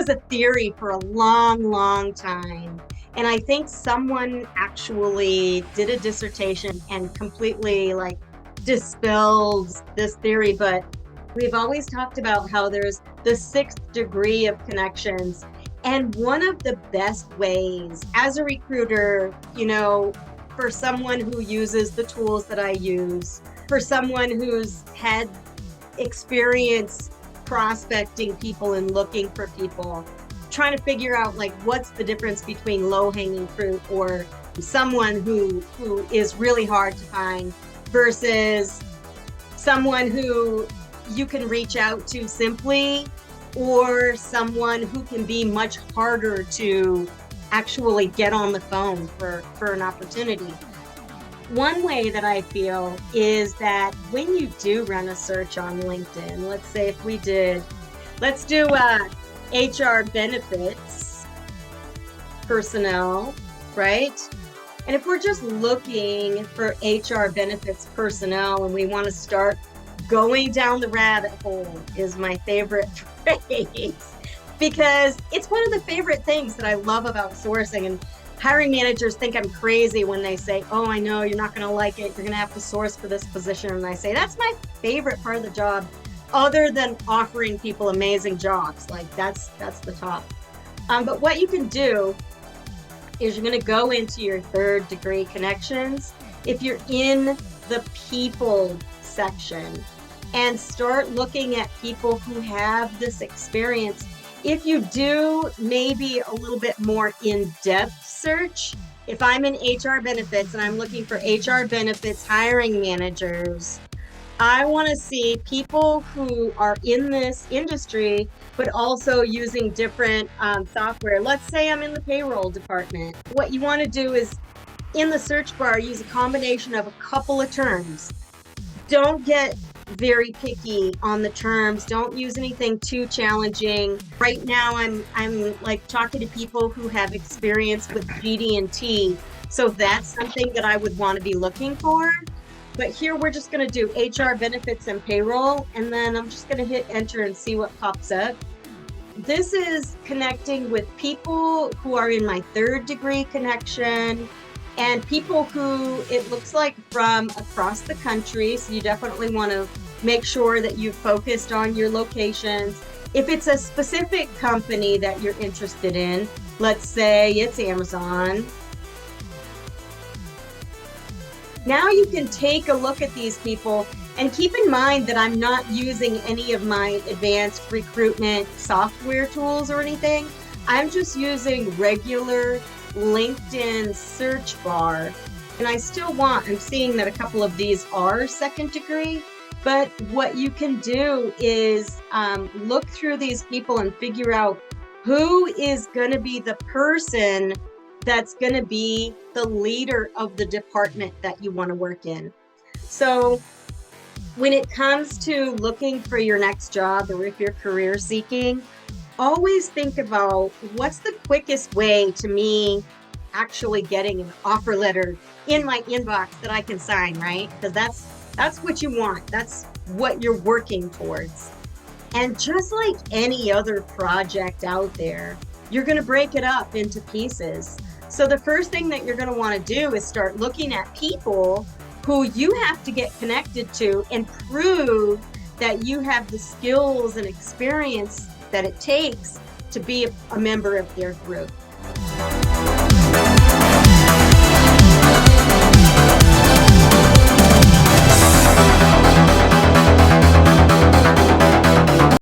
was a theory for a long, long time. And I think someone actually did a dissertation and completely like dispelled this theory. But we've always talked about how there's the sixth degree of connections. And one of the best ways as a recruiter, for someone who uses the tools that I use, for someone who's had experience prospecting people and looking for people, trying to figure out like what's the difference between low-hanging fruit or someone who is really hard to find versus someone who you can reach out to simply, or someone who can be much harder to actually get on the phone for an opportunity. One way that I feel is that when you do run a search on LinkedIn, let's say let's do HR benefits personnel, right? And if we're just looking for HR benefits personnel and we want to start going down the rabbit hole, is my favorite phrase, because it's one of the favorite things that I love about sourcing. And hiring managers think I'm crazy when they say, oh, I know you're not going to like it, you're going to have to source for this position. And I say, that's my favorite part of the job, other than offering people amazing jobs. Like that's the top. But what you can do is you're going to go into your third degree connections if you're in the people section and start looking at people who have this experience. If you do maybe a little bit more in-depth search, if I'm in HR benefits and I'm looking for HR benefits hiring managers, I want to see people who are in this industry, but also using different software. Let's say I'm in the payroll department. What you want to do is in the search bar, use a combination of a couple of terms. Don't get very picky on the terms. Don't use anything too challenging. Right now, I'm like talking to people who have experience with GD&T. So that's something that I would want to be looking for. But here we're just going to do HR benefits and payroll, and then I'm just going to hit enter and see what pops up. This is connecting with people who are in my third degree connection and people who it looks like from across the country. So you definitely want to make sure that you've focused on your locations. If it's a specific company that you're interested in, let's say it's Amazon. Now you can take a look at these people and keep in mind that I'm not using any of my advanced recruitment software tools or anything. I'm just using regular LinkedIn search bar. And I'm seeing that a couple of these are second degree, but what you can do is look through these people and figure out who is going to be the person that's going to be the leader of the department that you want to work in. So when it comes to looking for your next job, or if you're career seeking, always think about what's the quickest way to me actually getting an offer letter in my inbox that I can sign, right? Because that's what you want. That's what you're working towards. And just like any other project out there, you're going to break it up into pieces. So the first thing that you're going to want to do is start looking at people who you have to get connected to and prove that you have the skills and experience that it takes to be a member of their group.